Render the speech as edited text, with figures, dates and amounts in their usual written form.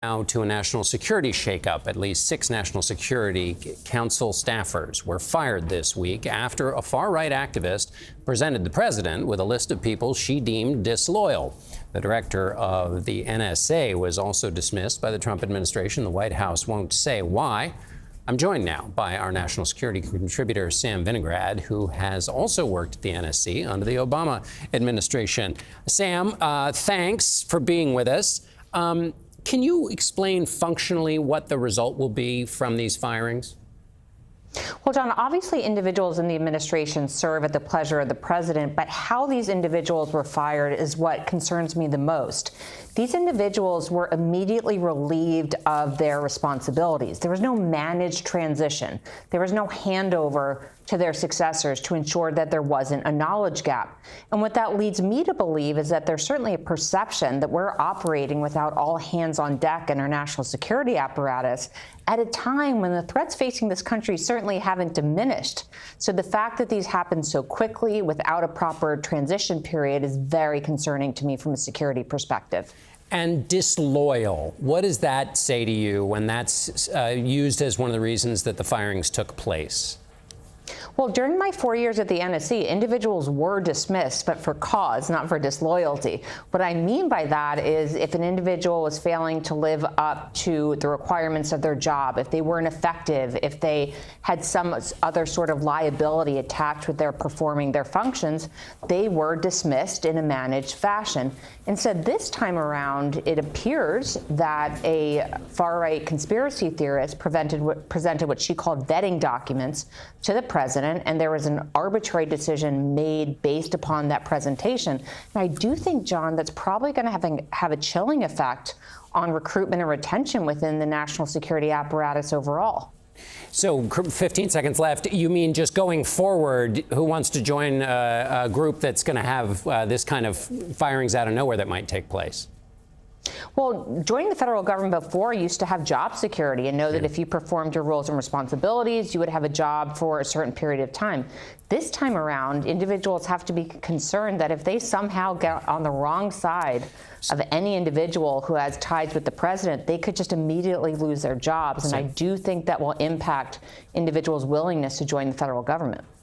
Now to a national security shakeup. At least 6 National Security Council staffers were fired this week after a far-right activist presented the president with a list of people she deemed disloyal. The director of the NSA was also dismissed by the Trump administration. The White House won't say why. I'm joined now by our national security contributor, Sam Vinograd, who has also worked at the NSC under the Obama administration. Sam, thanks for being with us. Can you explain functionally what the result will be from these firings? Well, John, obviously individuals in the administration serve at the pleasure of the president, but how these individuals were fired is what concerns me the most. These individuals were immediately relieved of their responsibilities. There was no managed transition. There was no handover to their successors to ensure that there wasn't a knowledge gap. And what that leads me to believe is that there's certainly a perception that we're operating without all hands on deck in our national security apparatus at a time when the threats facing this country certainly haven't diminished. So the fact that these happened so quickly without a proper transition period is very concerning to me from a security perspective. And disloyal, what does that say to you when that's used as one of the reasons that the firings took place? Well, during my 4 years at the NSC, individuals were dismissed, but for cause, not for disloyalty. What I mean by that is if an individual was failing to live up to the requirements of their job, if they weren't effective, if they had some other sort of liability attached with their performing their functions, they were dismissed in a managed fashion. Instead, this time around, it appears that a far-right conspiracy theorist presented what she called vetting documents to the president, and there was an arbitrary decision made based upon that presentation. And I do think, John, that's probably going to have a chilling effect on recruitment and retention within the national security apparatus overall. So 15 seconds left. You mean just going forward, who wants to join a group that's going to have this kind of firings out of nowhere that might take place? Well, joining the federal government before used to have job security and know that if you performed your roles and responsibilities, you would have a job for a certain period of time. This time around, individuals have to be concerned that if they somehow get on the wrong side of any individual who has ties with the president, they could just immediately lose their jobs. And I do think that will impact individuals' willingness to join the federal government.